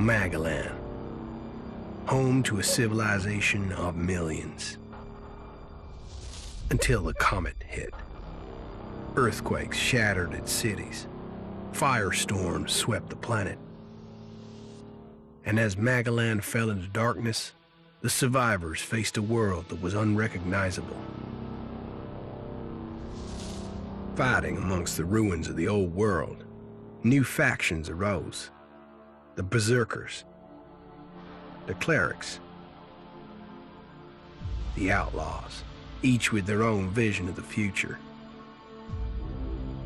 Magalan, home to a civilization of millions. Until the comet hit. Earthquakes shattered its cities. Firestorms swept the planet. And as Magalan fell into darkness, the survivors faced a world that was unrecognizable. Fighting amongst the ruins of the old world, new factions arose. The Berserkers, the Clerics, the Outlaws, each with their own vision of the future.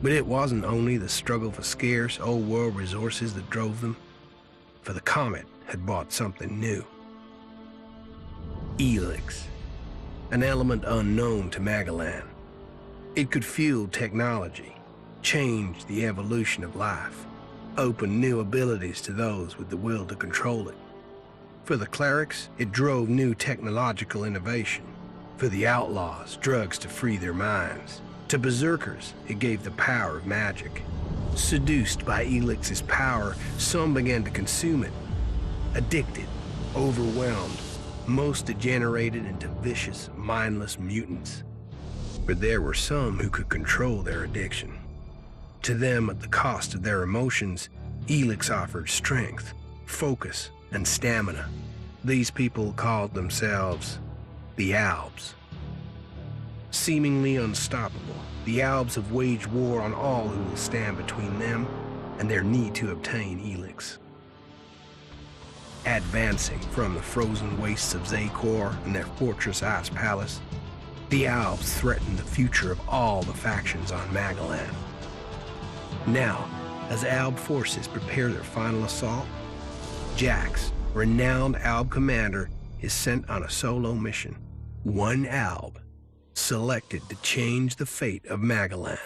But it wasn't only the struggle for scarce old world resources that drove them, for the comet had brought something new. ELEX, an element unknown to Magalan. It could fuel technology, change the evolution of life, open new abilities to those with the will to control it. For the clerics, it drove new technological innovation. For the outlaws, drugs to free their minds. To berserkers, it gave the power of magic. Seduced by ELEX's power, some began to consume it. Addicted, overwhelmed, most degenerated into vicious, mindless mutants. But there were some who could control their addiction. To them, at the cost of their emotions, ELEX offered strength, focus, and stamina. These people called themselves the Albs. Seemingly unstoppable, the Albs have waged war on all who will stand between them and their need to obtain ELEX. Advancing from the frozen wastes of Zakor and their fortress Ice Palace, the Albs threaten the future of all the factions on Magalan. Now, as Alb forces prepare their final assault, Jax, renowned Alb commander, is sent on a solo mission. One Alb, selected to change the fate of Magalan.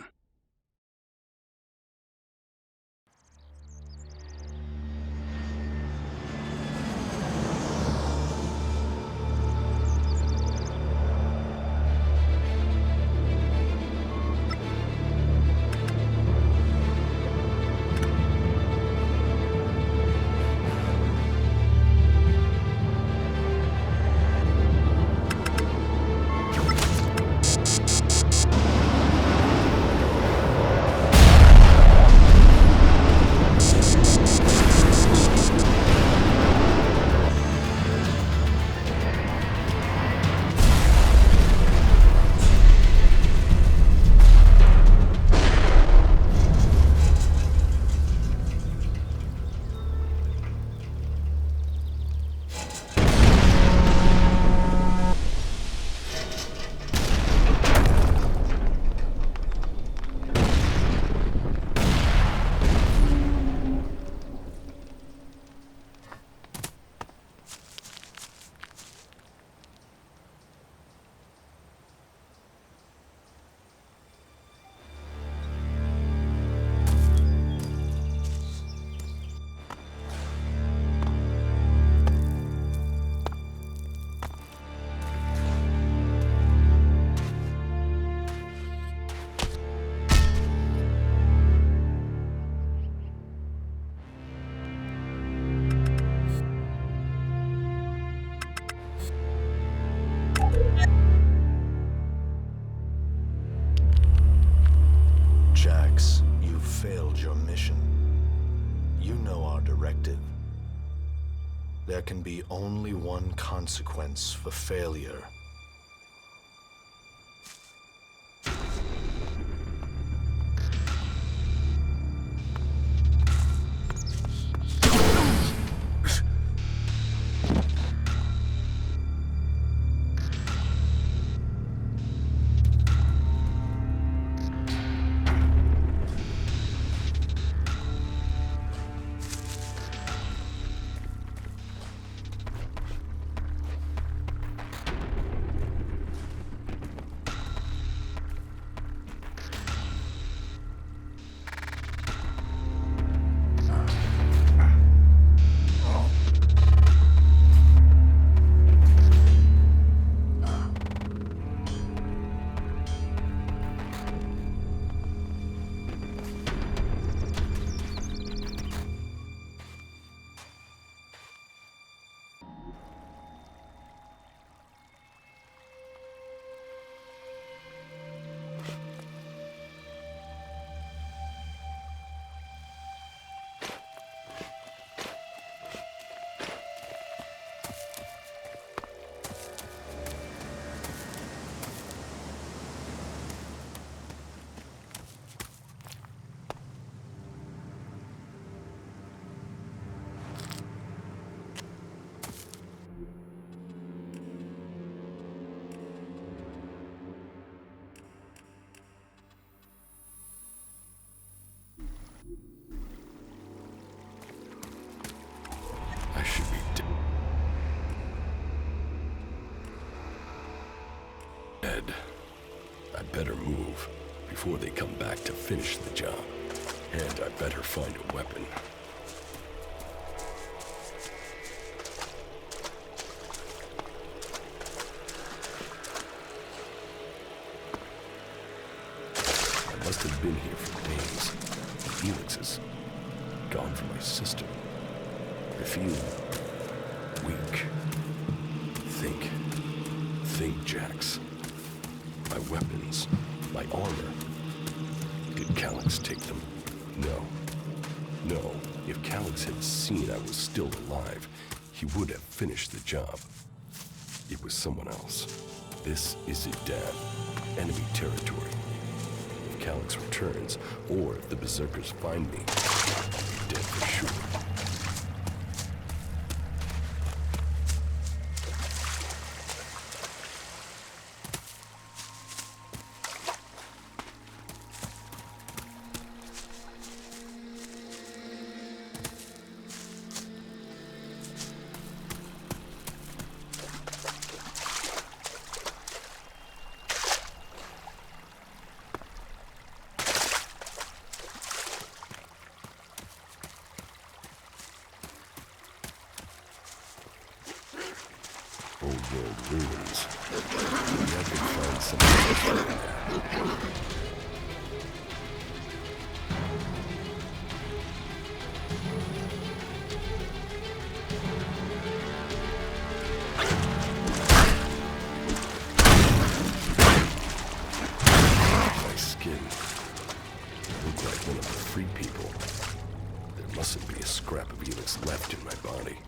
Jax, you failed your mission. You know our directive. There can be only one consequence for failure. I should be dead. I better move before they come back to finish the job. And I better find a weapon. I must have been here for days. The ELEX is gone from my system. I feel weak. Think, Jax. My weapons, my armor. Did Calyx take them? No. If Calyx had seen I was still alive, he would have finished the job. It was someone else. This is Idan, enemy territory. If Calyx returns, or if the Berserkers find me, I'll be dead for sure. Old world ruins. Maybe I can find something else in there. My skin. Look like one of the free people. There mustn't be a scrap of ELEX left in my body.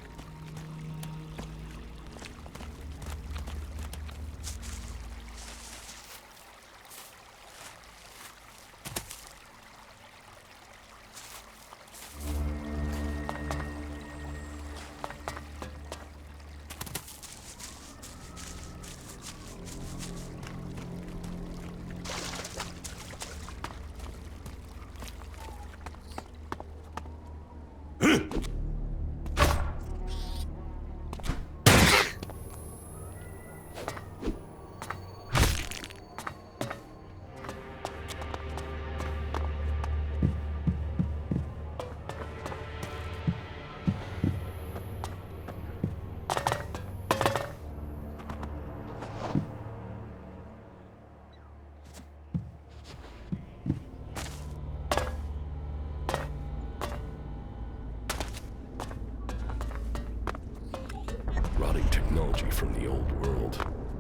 Rotting technology from the old world.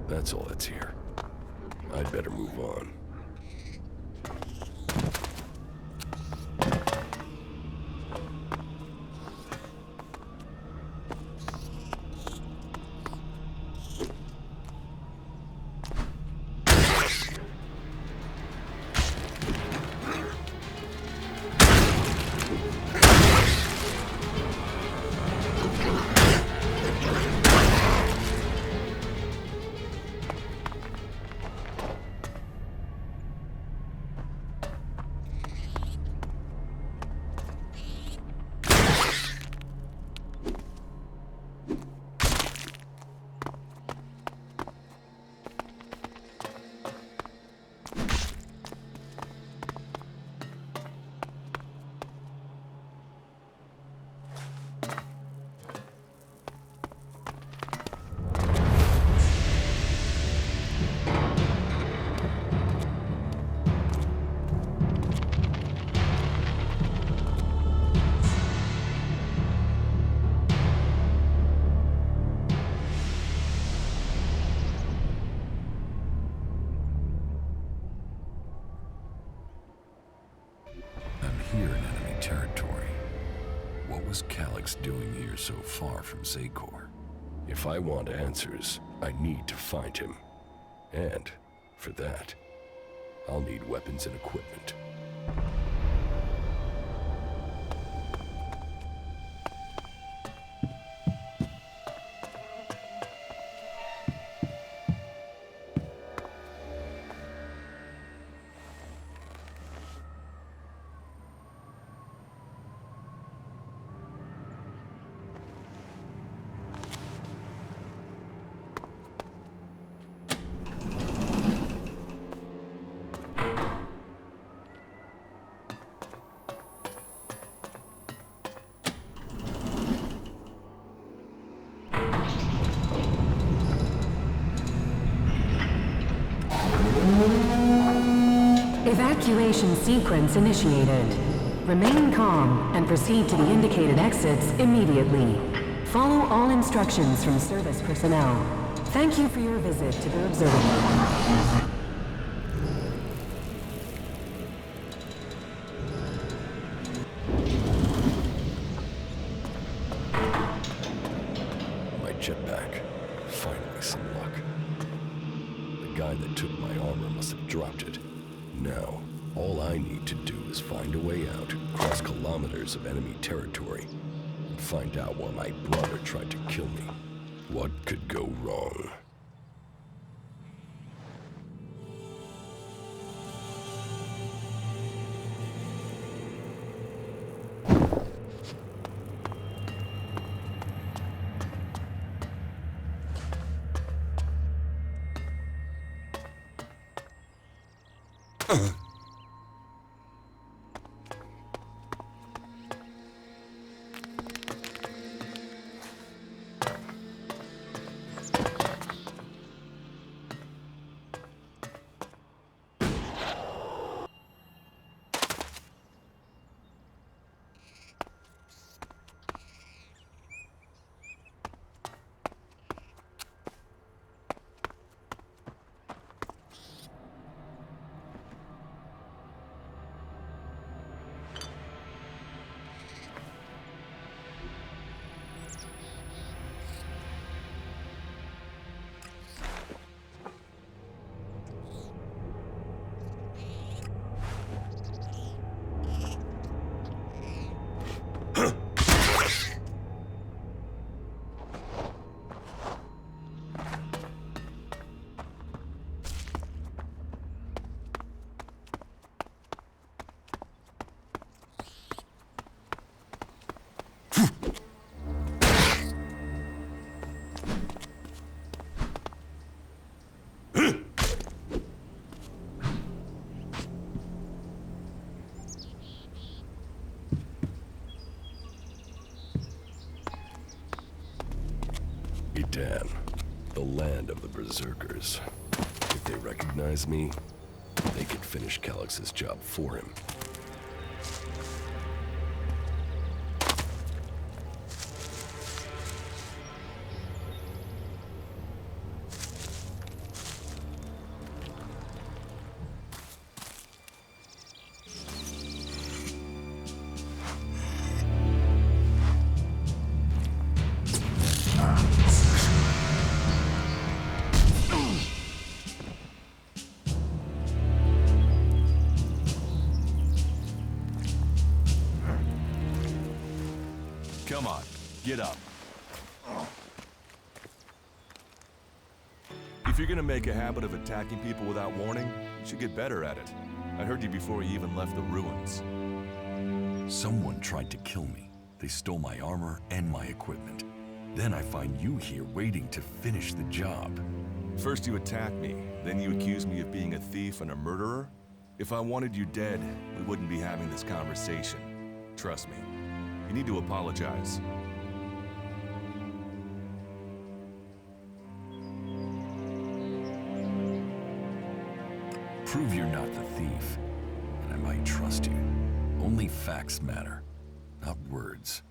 That's all that's here. I'd better move on. here in enemy territory. What was Calyx doing here so far from Zakor? If I want answers, I need to find him. And, for that, I'll need weapons and equipment. Evacuation sequence initiated. Remain calm and proceed to the indicated exits immediately. Follow all instructions from service personnel. Thank you for your visit to the observatory. My jetpack. Finally some luck. The guy that took my armor must have dropped it. Now, all I need to do is find a way out, cross kilometers of enemy territory, and find out why my brother tried to kill me. What could go wrong? Edan, the land of the Berserkers. If they recognize me, they could finish Calyx's job for him. Come on, get up. If you're gonna make a habit of attacking people without warning, you should get better at it. I heard you before you even left the ruins. Someone tried to kill me. They stole my armor and my equipment. Then I find you here waiting to finish the job. First you attack me, then you accuse me of being a thief and a murderer? If I wanted you dead, we wouldn't be having this conversation. Trust me. You need to apologize. Prove you're not the thief, and I might trust you. Only facts matter, not words.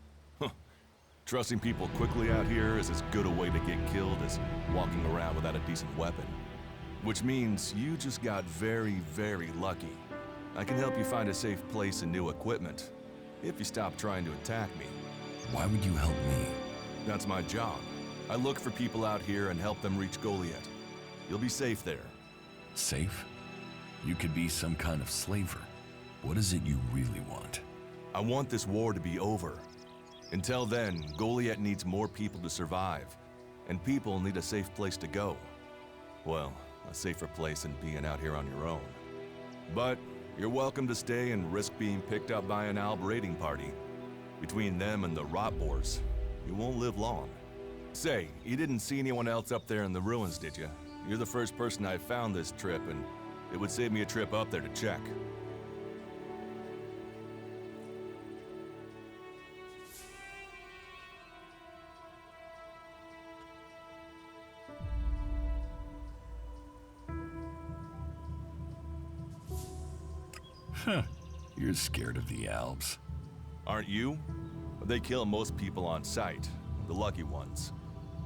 Trusting people quickly out here is as good a way to get killed as walking around without a decent weapon. Which means you just got very, very lucky. I can help you find a safe place and new equipment, if you stop trying to attack me. Why would you help me? That's my job. I look for people out here and help them reach Goliath. You'll be safe there. Safe? You could be some kind of slaver. What is it you really want? I want this war to be over. Until then, Goliath needs more people to survive, and people need a safe place to go. Well, a safer place than being out here on your own. But you're welcome to stay and risk being picked up by an Alb raiding party. Between them and the rot boars, you won't live long. Say, you didn't see anyone else up there in the ruins, did you? You're the first person I found this trip, and it would save me a trip up there to check. Huh. You're scared of the Albs. Aren't you? They kill most people on sight, the lucky ones.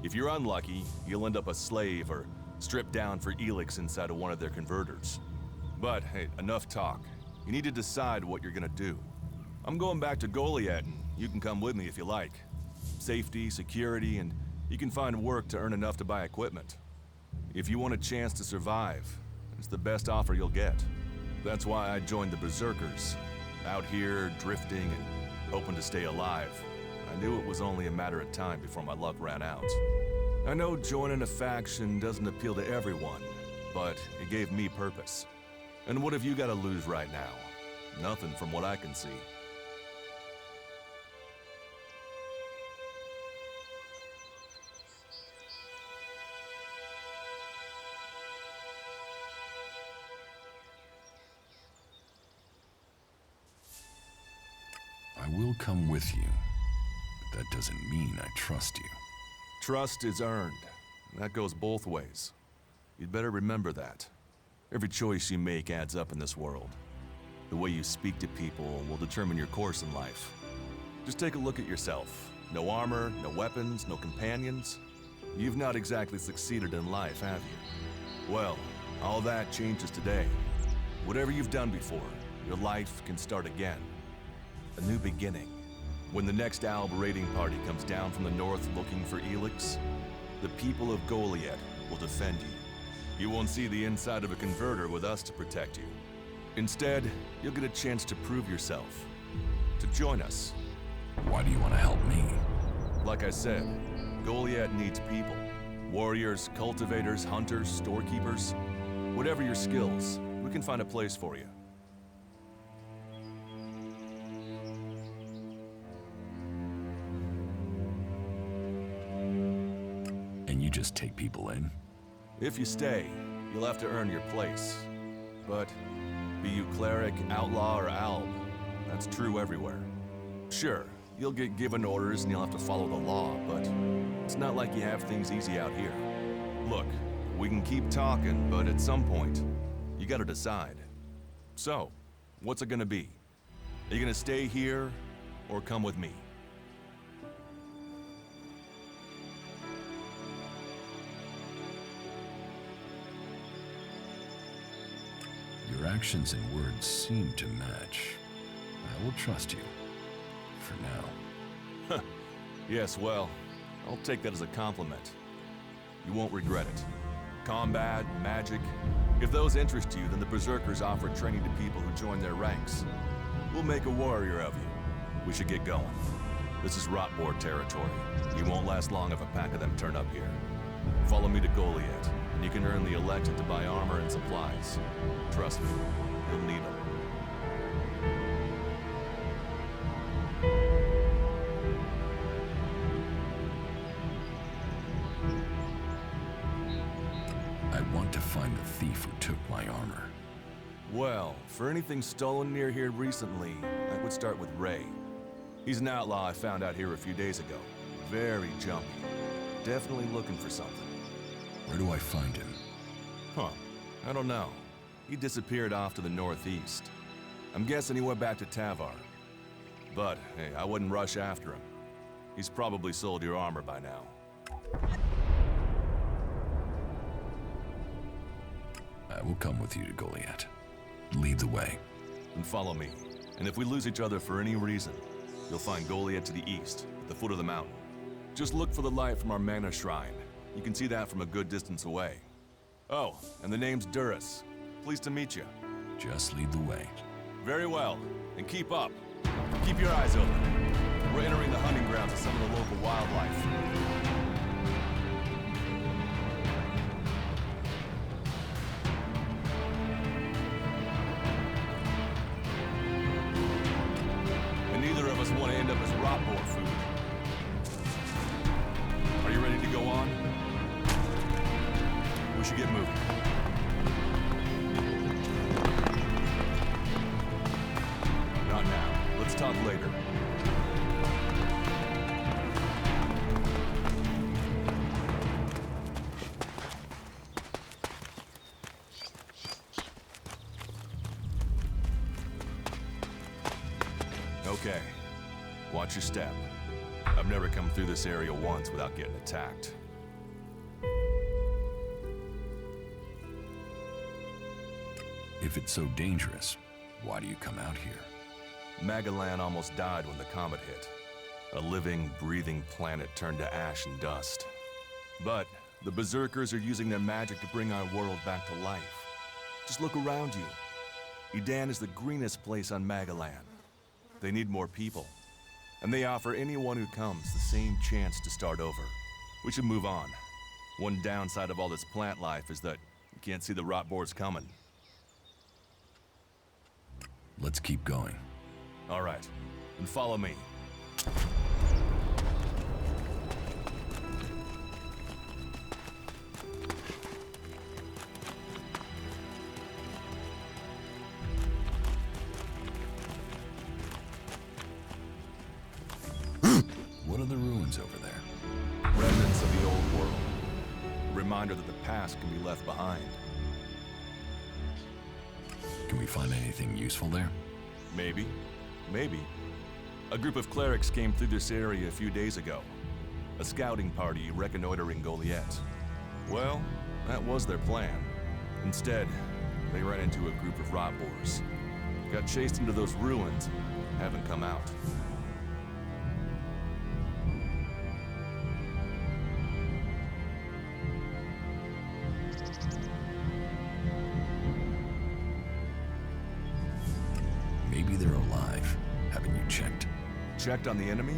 If you're unlucky, you'll end up a slave or stripped down for ELEX inside of one of their converters. But hey, enough talk. You need to decide what you're gonna do. I'm going back to Goliath, and you can come with me if you like. Safety, security, and you can find work to earn enough to buy equipment. If you want a chance to survive, it's the best offer you'll get. That's why I joined the Berserkers. Out here, drifting and hoping to stay alive. I knew it was only a matter of time before my luck ran out. I know joining a faction doesn't appeal to everyone, but it gave me purpose. And what have you got to lose right now? Nothing from what I can see. I will come with you, but that doesn't mean I trust you. Trust is earned. That goes both ways. You'd better remember that. Every choice you make adds up in this world. The way you speak to people will determine your course in life. Just take a look at yourself. No armor, no weapons, no companions. You've not exactly succeeded in life, have you? Well, all that changes today. Whatever you've done before, your life can start again. A new beginning. When the next Alb raiding party comes down from the north looking for ELEX, the people of Goliath will defend you. You won't see the inside of a converter with us to protect you. Instead, you'll get a chance to prove yourself. To join us. Why do you want to help me? Like I said, Goliath needs people. Warriors, cultivators, hunters, storekeepers. Whatever your skills, we can find a place for you. And you just take people in? If you stay, you'll have to earn your place. But be you cleric, outlaw, or alb, that's true everywhere. Sure, you'll get given orders and you'll have to follow the law, but it's not like you have things easy out here. Look, we can keep talking, but at some point, you gotta decide. So, what's it gonna be? Are you gonna stay here, or come with me? Your actions and words seem to match. I will trust you. For now. Yes, well, I'll take that as a compliment. You won't regret it. Combat, magic, if those interest you, then the Berserkers offer training to people who join their ranks. We'll make a warrior of you. We should get going. This is Rotboard territory. You won't last long if a pack of them turn up here. Follow me to Goliath, and you can earn the ELEX to buy armor and supplies. Trust me, you'll need them. I want to find the thief who took my armor. Well, for anything stolen near here recently, I would start with Ray. He's an outlaw I found out here a few days ago. Very jumpy. Definitely looking for something. Where do I find him? Huh, I don't know. He disappeared off to the northeast. I'm guessing he went back to Tavar. But, hey, I wouldn't rush after him. He's probably sold your armor by now. I will come with you to Goliath. Lead the way. and follow me. And if we lose each other for any reason, you'll find Goliath to the east, at the foot of the mountain. Just look for the light from our mana shrine. You can see that from a good distance away. Oh, and the name's Duras. Pleased to meet you. Just lead the way. Very well, and keep up. Keep your eyes open. We're entering the hunting grounds of some of the local wildlife. And neither of us want to end up as rot boar food. Are you ready to go on? We should get moving. Not now. Let's talk later. Okay. Watch your step. I've never come through this area once without getting attacked. If it's so dangerous, why do you come out here? Magalan almost died when the comet hit. A living, breathing planet turned to ash and dust. But the Berserkers are using their magic to bring our world back to life. Just look around you. Edan is the greenest place on Magalan. They need more people. And they offer anyone who comes the same chance to start over. We should move on. One downside of all this plant life is that you can't see the rot boars coming. Let's keep going. All right, then follow me. What are the ruins over there? Remnants of the old world. A reminder that the past can be left behind. Can we find anything useful there? Maybe. Maybe. A group of clerics came through this area a few days ago. A scouting party reconnoitering Goliath. Well, that was their plan. Instead, they ran into a group of rot boars. Got chased into those ruins and haven't come out. Maybe they're alive. Haven't you checked? Checked on the enemy?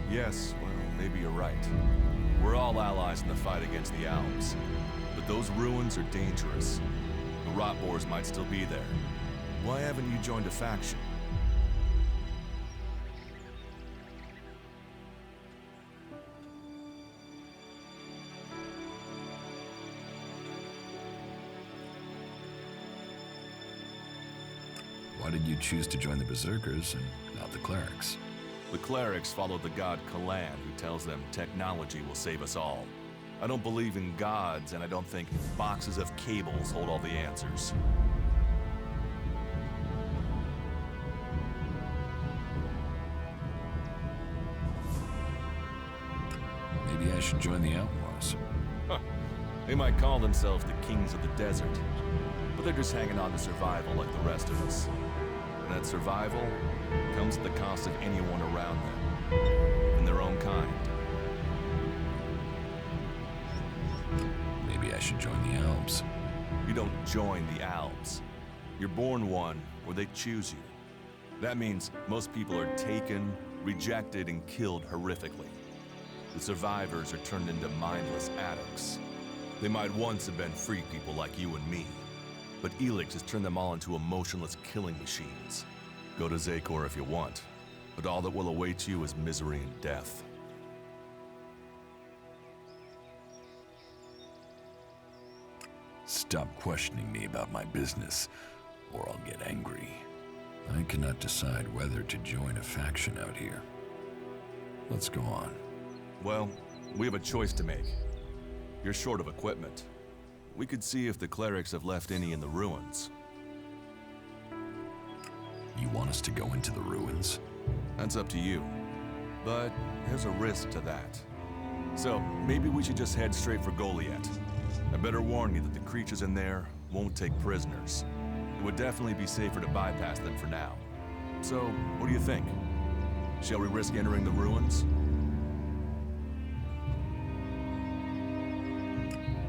Yes, well, maybe you're right. We're all allies in the fight against the Alps. But those ruins are dangerous. The rot boars might still be there. Why haven't you joined a faction? Why did you choose to join the Berserkers and not the clerics? The clerics follow the god Kalan, who tells them technology will save us all. I don't believe in gods, and I don't think boxes of cables hold all the answers. Maybe I should join the Outlaws. Huh. They might call themselves the kings of the desert, but they're just hanging on to survival like the rest of us. And that survival comes at the cost of anyone around them, and their own kind. Maybe I should join the Alps. You don't join the Alps. You're born one, or they choose you. That means most people are taken, rejected, and killed horrifically. The survivors are turned into mindless addicts. They might once have been free people like you and me, but ELEX has turned them all into emotionless killing machines. Go to Zakor if you want, but all that will await you is misery and death. Stop questioning me about my business, or I'll get angry. I cannot decide whether to join a faction out here. Let's go on. Well, we have a choice to make. You're short of equipment. We could see if the clerics have left any in the ruins. You want us to go into the ruins? That's up to you. But there's a risk to that. So maybe we should just head straight for Goliath. I better warn you that the creatures in there won't take prisoners. It would definitely be safer to bypass them for now. So, what do you think? Shall we risk entering the ruins?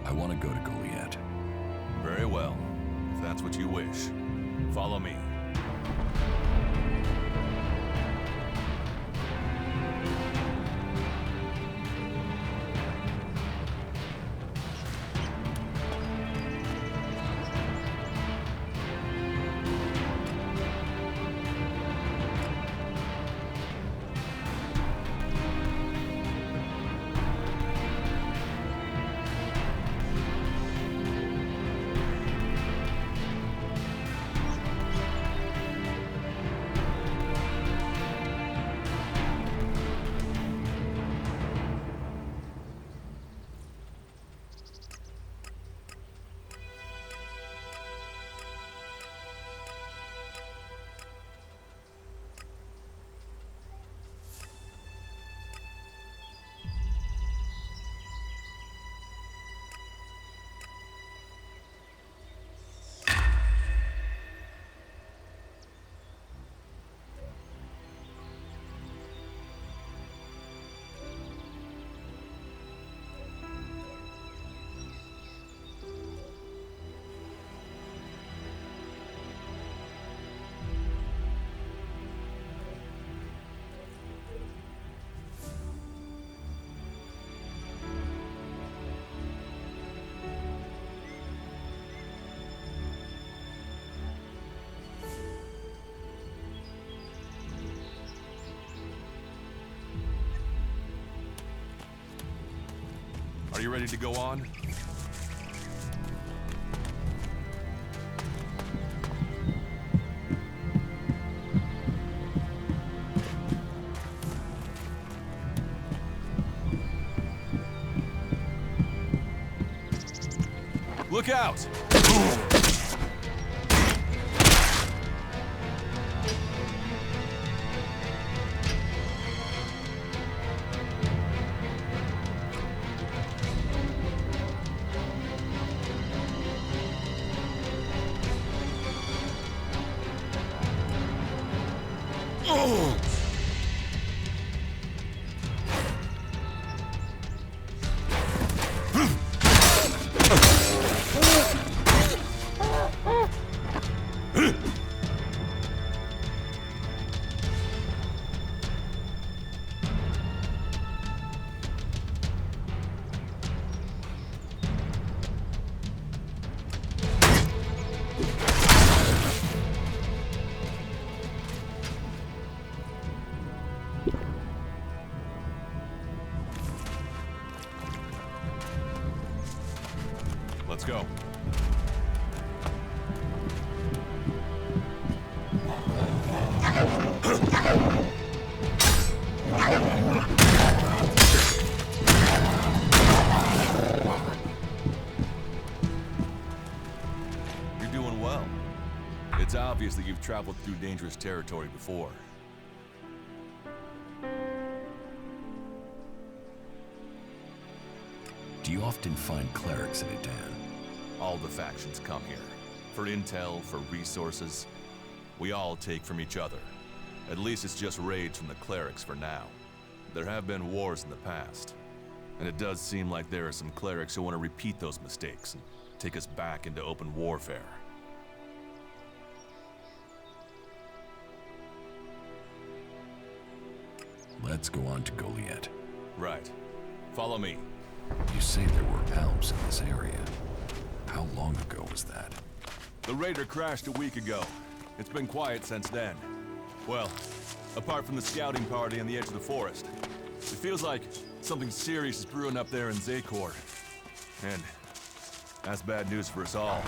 I want to go to Goliath. Very well, if that's what you wish. Follow me. Are you ready to go on? Look out! Let's go. You're doing well. It's obvious that you've traveled through dangerous territory before. Do you often find clerics in Edan? All the factions come here. For intel, for resources. We all take from each other. At least it's just raids from the clerics for now. There have been wars in the past. And it does seem like there are some clerics who want to repeat those mistakes and take us back into open warfare. Let's go on to Goliath. Right. Follow me. You say there were elves in this area. How long ago was that? The raider crashed a week ago. It's been quiet since then. Well, apart from the scouting party on the edge of the forest. It feels like something serious is brewing up there in Zakor. And that's bad news for us all.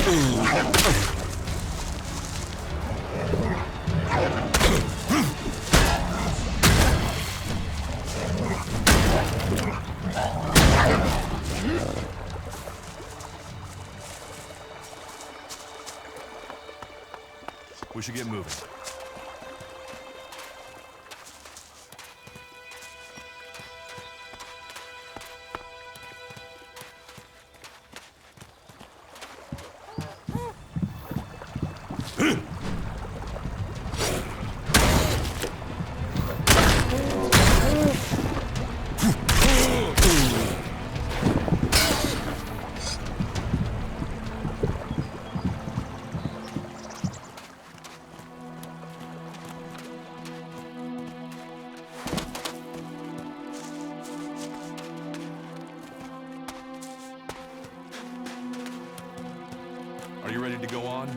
We should get moving. Are you ready to go on?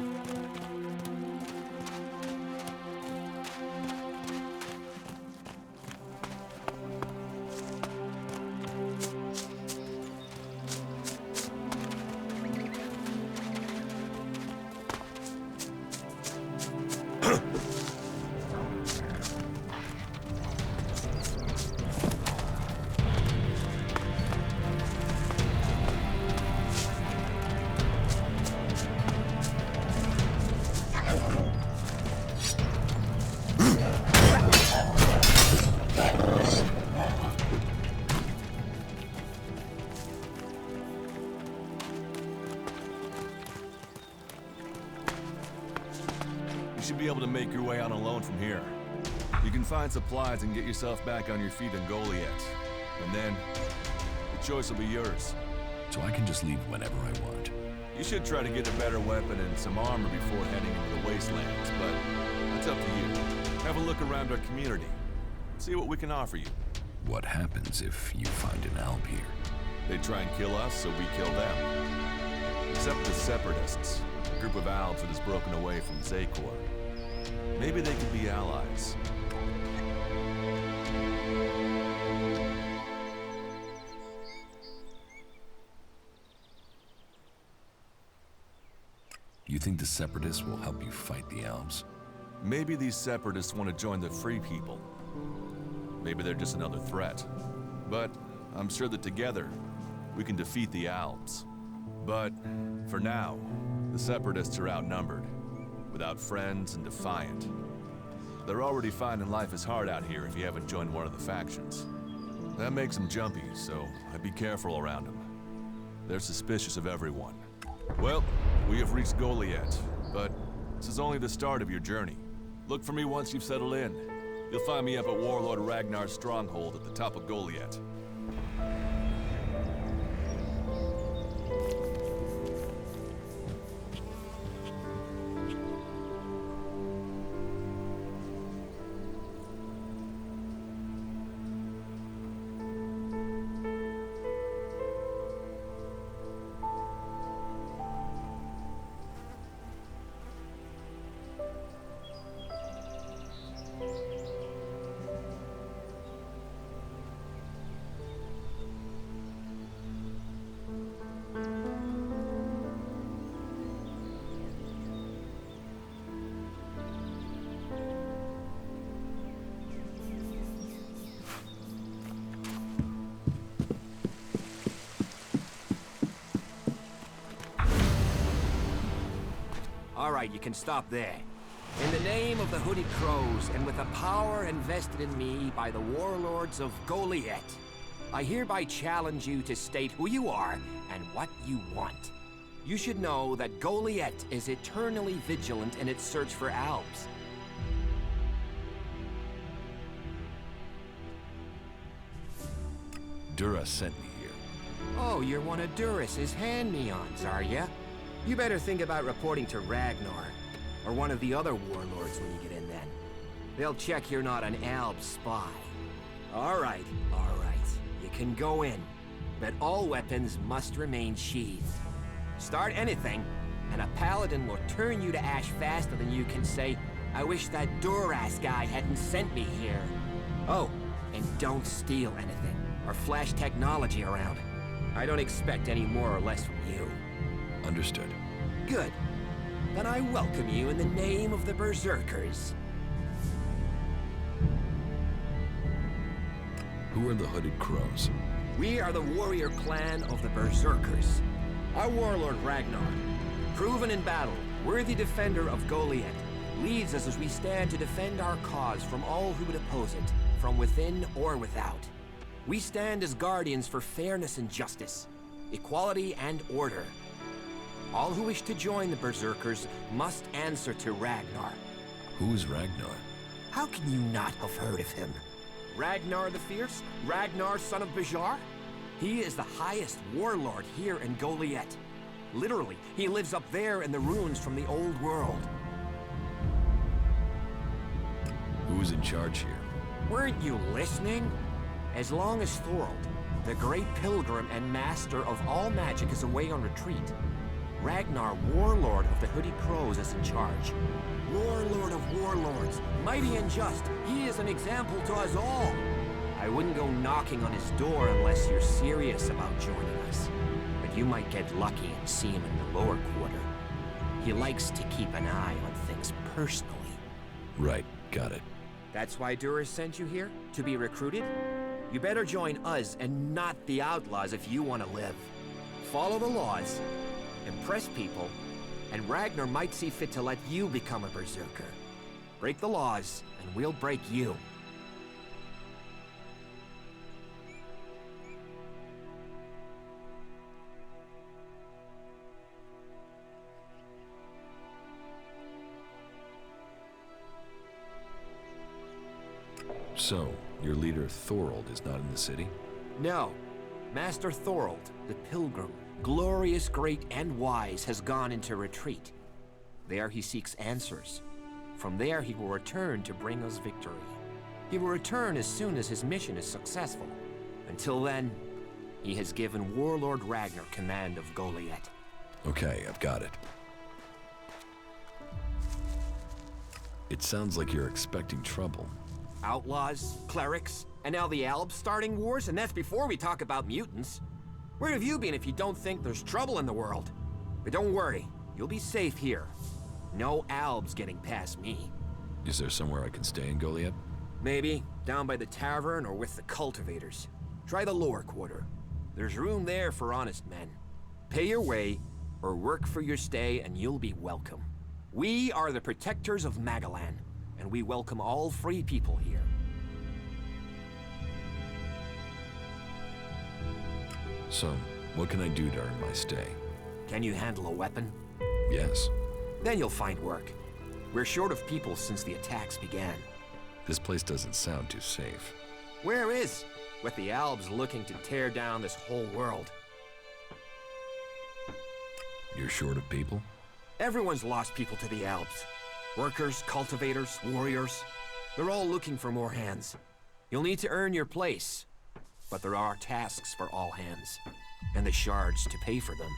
You should be able to make your way out alone from here. You can find supplies and get yourself back on your feet in Goliath. And then, the choice will be yours. So I can just leave whenever I want. You should try to get a better weapon and some armor before heading into the wastelands, but that's up to you. Have a look around our community. See what we can offer you. What happens if you find an alb here? They try and kill us, so we kill them. Except the Separatists, a group of Albs that has broken away from Zakor. Maybe they could be allies. You think the Separatists will help you fight the Albs? Maybe these Separatists want to join the Free People. Maybe they're just another threat. But I'm sure that together, we can defeat the Albs. But for now, the Separatists are outnumbered, without friends and defiant. They're already finding life is hard out here if you haven't joined one of the factions. That makes them jumpy, so I'd be careful around them. They're suspicious of everyone. Well, we have reached Goliath, but this is only the start of your journey. Look for me once you've settled in. You'll find me up at Warlord Ragnar's stronghold at the top of Goliath. All right, you can stop there. In the name of the Hooded Crows, and with the power invested in me by the warlords of Goliath, I hereby challenge you to state who you are and what you want. You should know that Goliath is eternally vigilant in its search for Albs. Dura sent me here. Oh, you're one of Duras's hand-me-ons, are ya? You better think about reporting to Ragnar, or one of the other warlords when you get in then. They'll check you're not an Alb spy. All right. You can go in, but all weapons must remain sheathed. Start anything, and a paladin will turn you to ash faster than you can say, I wish that Duras guy hadn't sent me here. Oh, and don't steal anything, or flash technology around. I don't expect any more or less from you. Understood. Good. Then I welcome you in the name of the Berserkers. Who are the Hooded Crows? We are the warrior clan of the Berserkers. Our warlord Ragnar, proven in battle, worthy defender of Goliath, leads us as we stand to defend our cause from all who would oppose it, from within or without. We stand as guardians for fairness and justice, equality and order. All who wish to join the Berserkers must answer to Ragnar. Who is Ragnar? How can you not have heard of him? Ragnar the Fierce? Ragnar, son of Bajar? He is the highest warlord here in Goliath. Literally, he lives up there in the ruins from the old world. Who's in charge here? Weren't you listening? As long as Thorold, the great pilgrim and master of all magic, is away on retreat, Ragnar, warlord of the Hooded Crows, is in charge. Warlord of warlords, mighty and just, he is an example to us all. I wouldn't go knocking on his door unless you're serious about joining us. But you might get lucky and see him in the lower quarter. He likes to keep an eye on things personally. Right, got it. That's why Duras sent you here? To be recruited? You better join us and not the outlaws if you want to live. Follow the laws, impress people, and Ragnar might see fit to let you become a berserker. Break the laws, and we'll break you. So, your leader Thorold is not in the city? No. Master Thorold, the Pilgrim, glorious, great, and wise, has gone into retreat. There he seeks answers. From there he will return to bring us victory. He will return as soon as his mission is successful. Until then, he has given Warlord Ragnar command of Goliath. Okay, I've got it. It sounds like you're expecting trouble. Outlaws, clerics, and now the Albs starting wars, and that's before we talk about mutants. Where have you been if you don't think there's trouble in the world? But don't worry, you'll be safe here. No Albs getting past me. Is there somewhere I can stay in Goliath? Maybe, down by the tavern or with the cultivators. Try the lower quarter. There's room there for honest men. Pay your way, or work for your stay, and you'll be welcome. We are the protectors of Magalan, and we welcome all free people here. So, what can I do during my stay? Can you handle a weapon? Yes. Then you'll find work. We're short of people since the attacks began. This place doesn't sound too safe. Where is? With the Albs looking to tear down this whole world. You're short of people? Everyone's lost people to the Albs. Workers, cultivators, warriors. They're all looking for more hands. You'll need to earn your place. But there are tasks for all hands. And the shards to pay for them.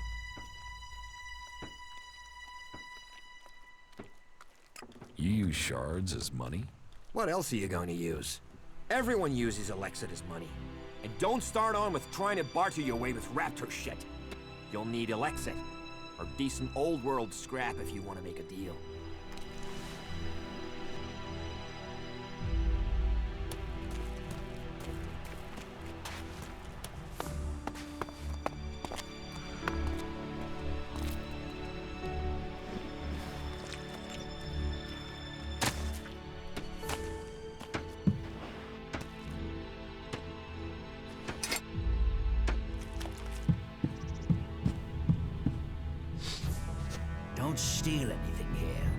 You use shards as money? What else are you going to use? Everyone uses ELEX as money. And don't start on with trying to barter your way with raptor shit. You'll need ELEX or decent old world scrap if you want to make a deal. Don't steal anything here.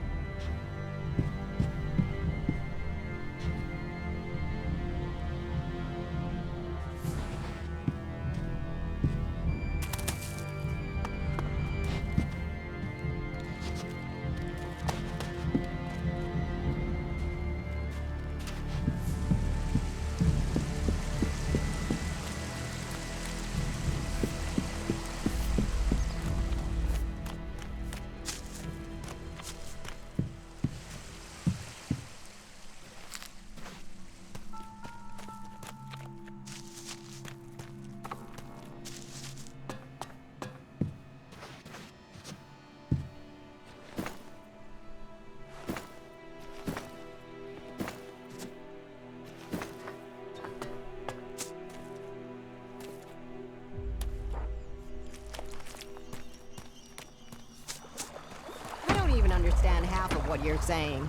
of what you're saying.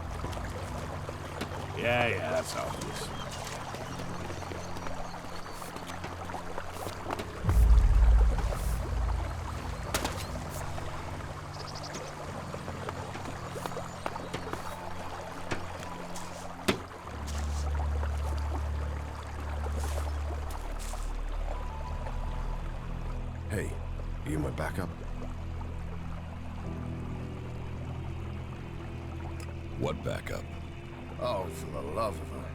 Yeah, that's obvious. Hey, you my backup? What backup? Oh, for the love of her.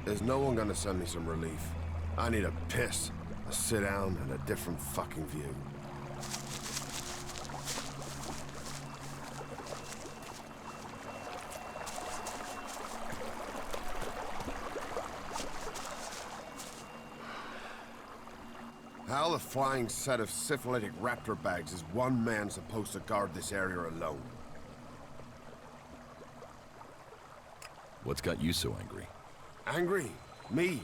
There's no one gonna send me some relief. I need a piss, a sit down, and a different fucking view. How the flying set of syphilitic raptor bags is one man supposed to guard this area alone? What's got you so angry? Angry? Me?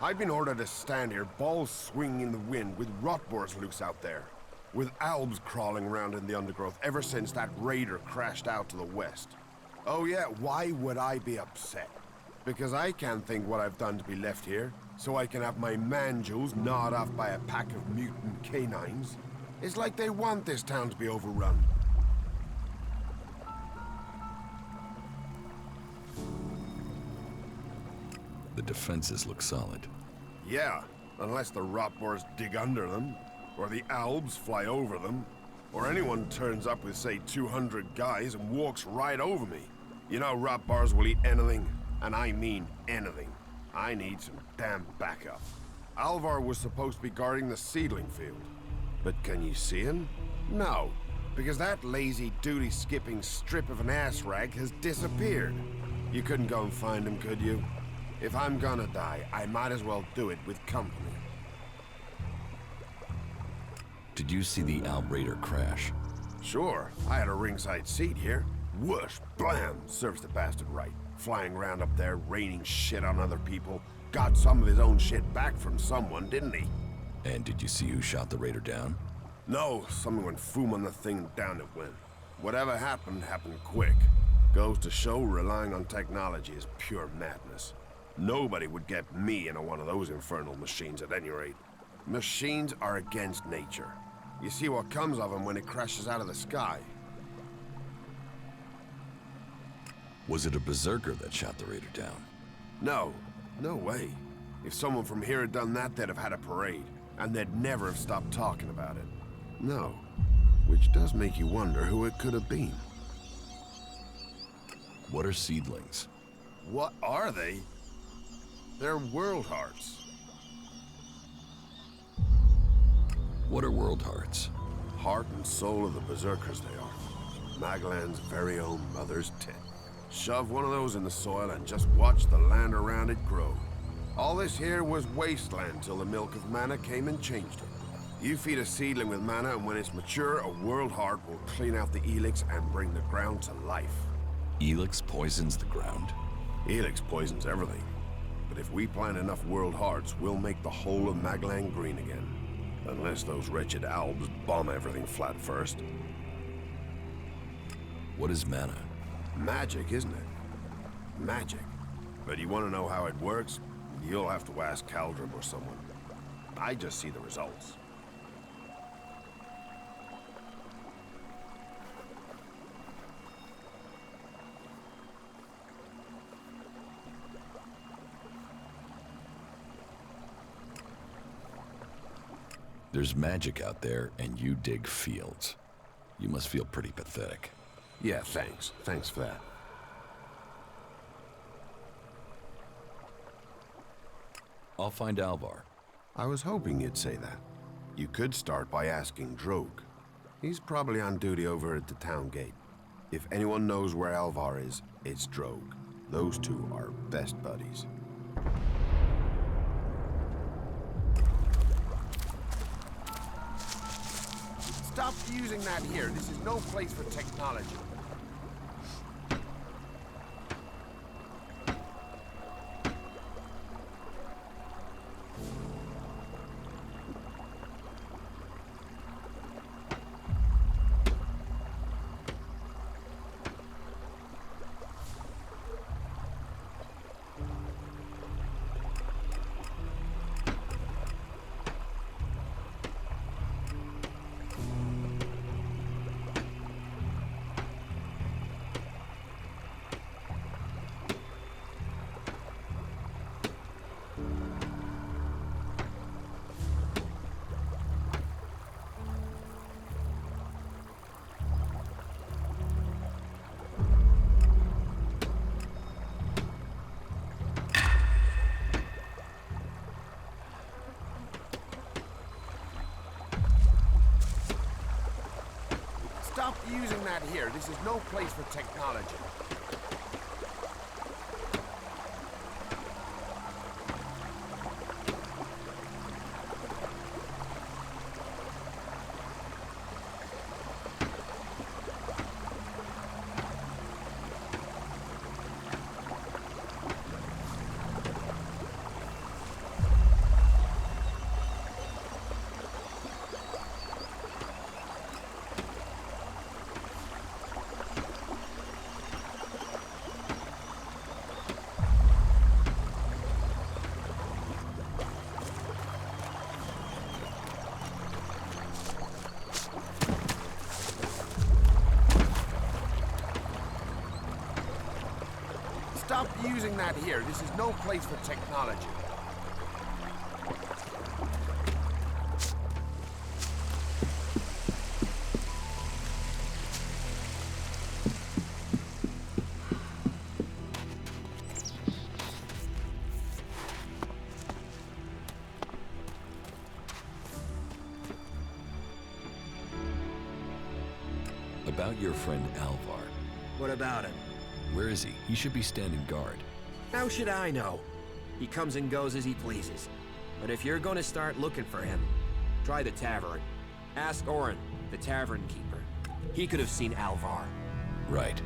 I've been ordered to stand here, balls swinging in the wind, with rotboars loose out there. With albs crawling around in the undergrowth ever since that raider crashed out to the west. Oh yeah, why would I be upset? Because I can't think what I've done to be left here, so I can have my man-jewels gnawed off by a pack of mutant canines. It's like they want this town to be overrun. The defenses look solid. Yeah, unless the rotboars dig under them, or the albs fly over them, or anyone turns up with, say, 200 guys and walks right over me. You know rotboars will eat anything, and I mean anything. I need some damn backup. Alvar was supposed to be guarding the seedling field. But can you see him? No, because that lazy duty-skipping strip of an ass rag has disappeared. You couldn't go and find him, could you? If I'm gonna die, I might as well do it with company. Did you see the Alb Raider crash? Sure, I had a ringside seat here. Whoosh, blam, serves the bastard right. Flying around up there, raining shit on other people. Got some of his own shit back from someone, didn't he? And did you see who shot the Raider down? No, someone went foom on the thing and down it went. Whatever happened, happened quick. Goes to show relying on technology is pure madness. Nobody would get me into one of those infernal machines at any rate. Machines are against nature. You see what comes of them when it crashes out of the sky. Was it a berserker that shot the Raider down? No, no way. If someone from here had done that, they'd have had a parade, and they'd never have stopped talking about it. No, which does make you wonder who it could have been. What are seedlings? What are they? They're world hearts. What are world hearts? Heart and soul of the berserkers they are. Magellan's very own mother's tit. Shove one of those in the soil and just watch the land around it grow. All this here was wasteland till the milk of mana came and changed it. You feed a seedling with mana, and when it's mature, a world heart will clean out the ELEX and bring the ground to life. ELEX poisons the ground? ELEX poisons everything. But if we plant enough world hearts, we'll make the whole of Magellan green again. Unless those wretched albs bomb everything flat first. What is mana? Magic, isn't it? Magic. But you want to know how it works? You'll have to ask Caldrum or someone. I just see the results. There's magic out there, and you dig fields. You must feel pretty pathetic. Yeah, thanks. Thanks for that. I'll find Alvar. I was hoping you'd say that. You could start by asking Drogue. He's probably on duty over at the town gate. If anyone knows where Alvar is, it's Drogue. Those two are best buddies. Stop using that here. This is no place for technology. Stop using that here. This is no place for technology. Stop using that here. This is no place for technology. About your friend Alvar. What about him? Where is he? He should be standing guard. How should I know? He comes and goes as he pleases. But if you're gonna start looking for him, try the tavern. Ask Orin, the tavern keeper. He could have seen Alvar. Right.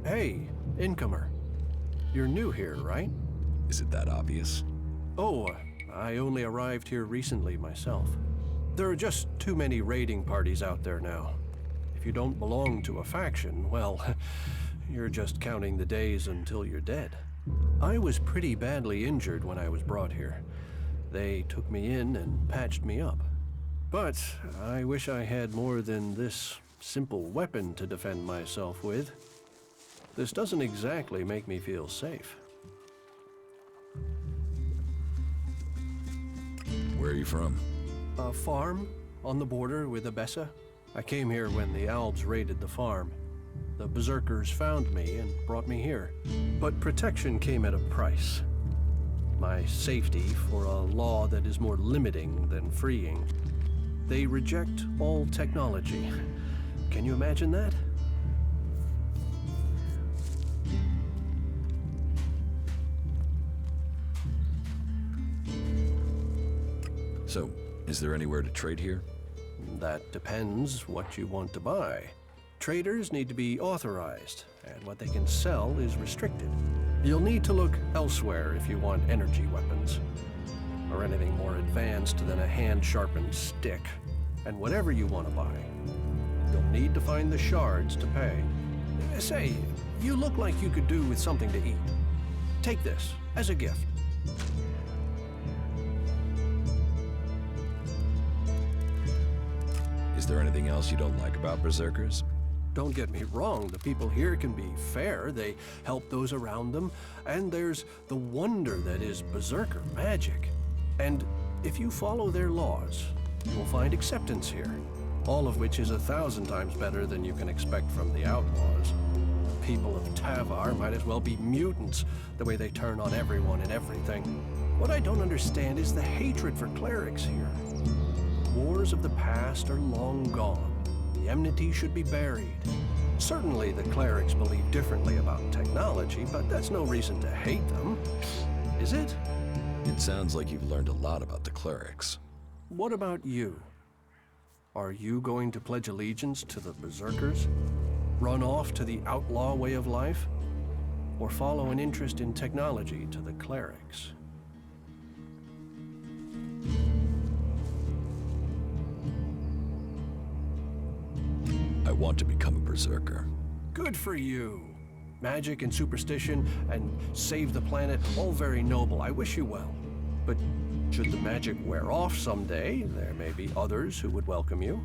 Hey, incomer. You're new here, right? Is it that obvious? Oh, I only arrived here recently myself. There are just too many raiding parties out there now. If you don't belong to a faction, well, you're just counting the days until you're dead. I was pretty badly injured when I was brought here. They took me in and patched me up. But I wish I had more than this simple weapon to defend myself with. This doesn't exactly make me feel safe. Where are you from? A farm on the border with Abessa. I came here when the Albs raided the farm. The Berserkers found me and brought me here. But protection came at a price. My safety for a law that is more limiting than freeing. They reject all technology. Can you imagine that? So, is there anywhere to trade here? That depends what you want to buy. Traders need to be authorized, and what they can sell is restricted. You'll need to look elsewhere if you want energy weapons, or anything more advanced than a hand-sharpened stick. And whatever you want to buy, you'll need to find the shards to pay. Say, you look like you could do with something to eat. Take this as a gift. Is there anything else you don't like about Berserkers? Don't get me wrong, the people here can be fair. They help those around them, and there's the wonder that is Berserker magic. And if you follow their laws, you'll find acceptance here, all of which is 1,000 times better than you can expect from the outlaws. The people of Tavar might as well be mutants, the way they turn on everyone and everything. What I don't understand is the hatred for clerics here. Wars of the past are long gone. The enmity should be buried. Certainly the clerics believe differently about technology, but that's no reason to hate them, is it? It sounds like you've learned a lot about the clerics. What about you? Are you going to pledge allegiance to the Berserkers? Run off to the outlaw way of life? Or follow an interest in technology to the clerics? I want to become a berserker. Good for you. Magic and superstition and save the planet, all very noble. I wish you well. But should the magic wear off someday, there may be others who would welcome you.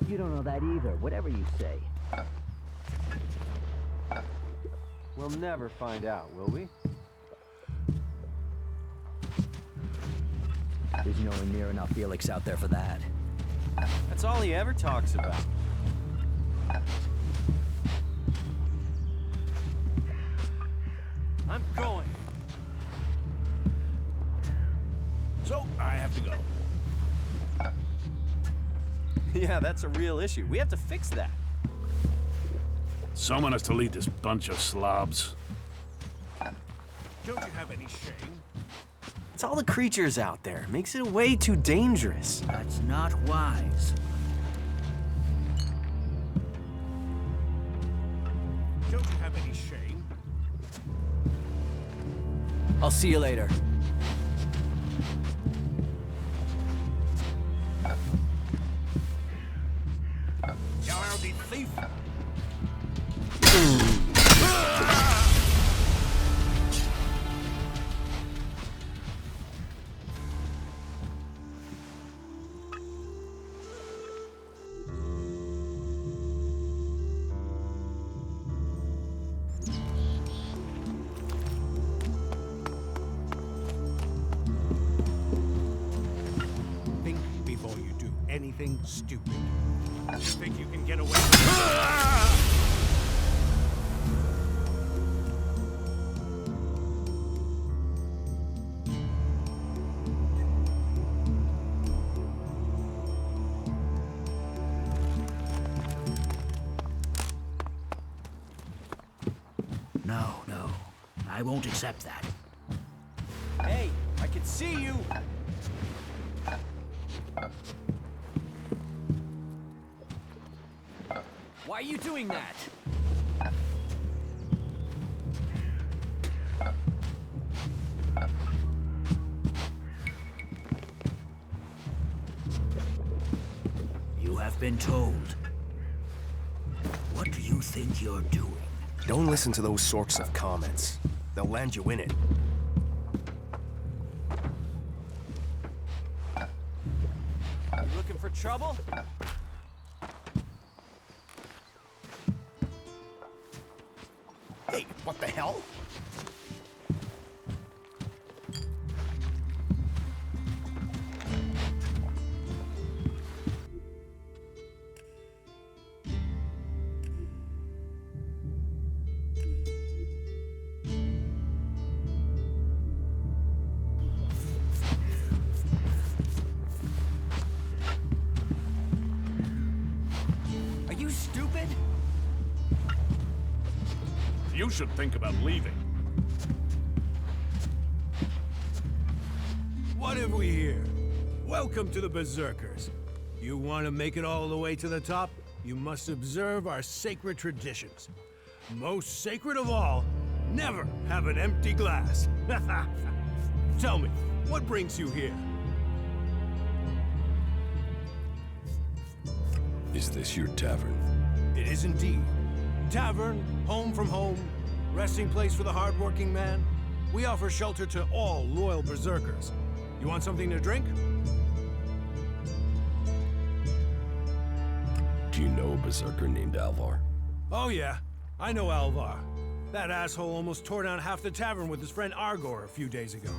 You don't know that either, whatever you say. We'll never find out, will we? There's nowhere near enough ELEX out there for that. That's all he ever talks about. I'm going. So, I have to go. Yeah, that's a real issue. We have to fix that. Summon us to lead this bunch of slobs. Don't you have any shame? It's all the creatures out there. Makes it way too dangerous. That's not wise. Don't you have any shame? I'll see you later. You rowdy thief! Think before you do anything stupid. You think you can get away with it? No. I won't accept that. Hey, I can see you. Why are you doing that? You have been told. What do you think you're doing? Don't listen to those sorts of comments. They'll land you in it. You looking for trouble? Hey, what the hell? Are you stupid? You should think about leaving. What have we here? Welcome to the Berserkers. You want to make it all the way to the top? You must observe our sacred traditions. Most sacred of all, never have an empty glass. Tell me, what brings you here? Is this your tavern? It is indeed. Tavern, home from home, resting place for the hard-working man. We offer shelter to all loyal Berserkers. You want something to drink? Do you know a berserker named Alvar? Oh yeah, I know Alvar. That asshole almost tore down half the tavern with his friend Argor a few days ago.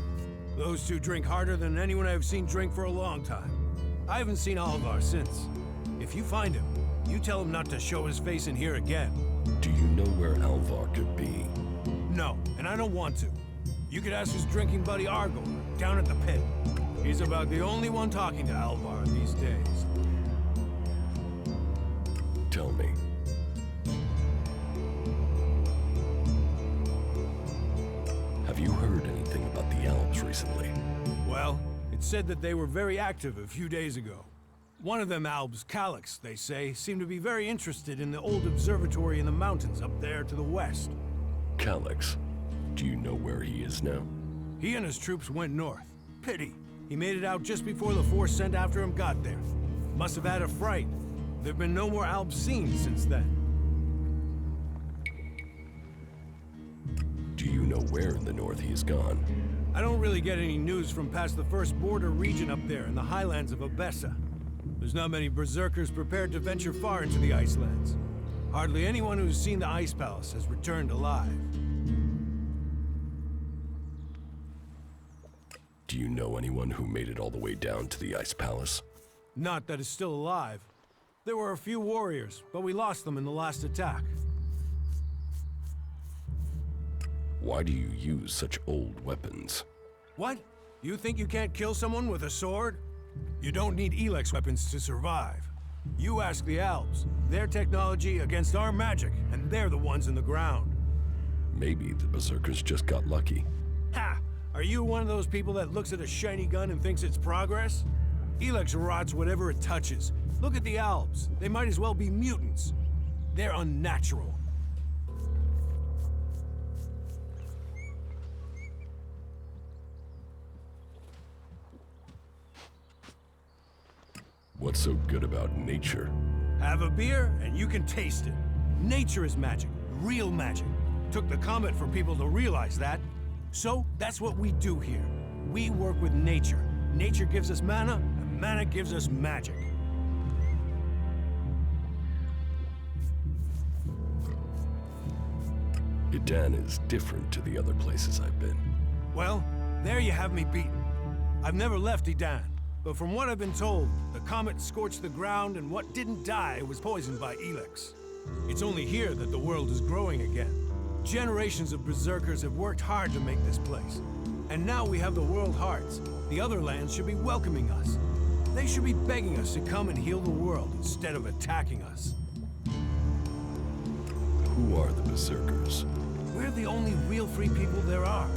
Those two drink harder than anyone I've seen drink for a long time. I haven't seen Alvar since. If you find him, You tell him not to show his face in here again. Do you know where Alvar could be? No, and I don't want to. You could ask his drinking buddy Argo, down at the pit. He's about the only one talking to Alvar these days. Tell me. Have you heard anything about the Alps recently? Well, it said that they were very active a few days ago. One of them Albs, Calyx, they say, seemed to be very interested in the old observatory in the mountains up there to the west. Calyx? Do you know where he is now? He and his troops went north. Pity. He made it out just before the force sent after him got there. Must have had a fright. There've been no more Albs seen since then. Do you know where in the north he has gone? I don't really get any news from past the first border region up there in the highlands of Abessa. There's not many berserkers prepared to venture far into the Icelands. Hardly anyone who's seen the Ice Palace has returned alive. Do you know anyone who made it all the way down to the Ice Palace? Not that is still alive. There were a few warriors, but we lost them in the last attack. Why do you use such old weapons? What? You think you can't kill someone with a sword? You don't need ELEX weapons to survive. You ask the Alps. Their technology against our magic, and they're the ones in the ground. Maybe the berserkers just got lucky. Ha! Are you one of those people that looks at a shiny gun and thinks it's progress? ELEX rots whatever it touches. Look at the Alps. They might as well be mutants. They're unnatural. What's so good about nature? Have a beer, and you can taste it. Nature is magic. Real magic. Took the comet for people to realize that. So, that's what we do here. We work with nature. Nature gives us mana, and mana gives us magic. Idan is different to the other places I've been. Well, there you have me beaten. I've never left Idan, but from what I've been told, the comet scorched the ground and what didn't die was poisoned by ELEX. It's only here that the world is growing again. Generations of berserkers have worked hard to make this place. And now we have the World Hearts. The other lands should be welcoming us. They should be begging us to come and heal the world instead of attacking us. Who are the berserkers? We're the only real free people there are.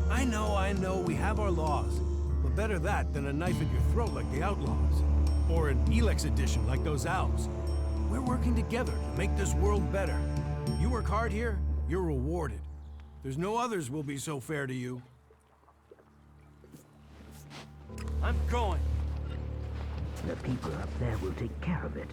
I know, we have our laws. But better that than a knife at your throat like the outlaws. Or an ELEX edition like those Alps. We're working together to make this world better. You work hard here, you're rewarded. There's no others will be so fair to you. I'm going. The people up there will take care of it.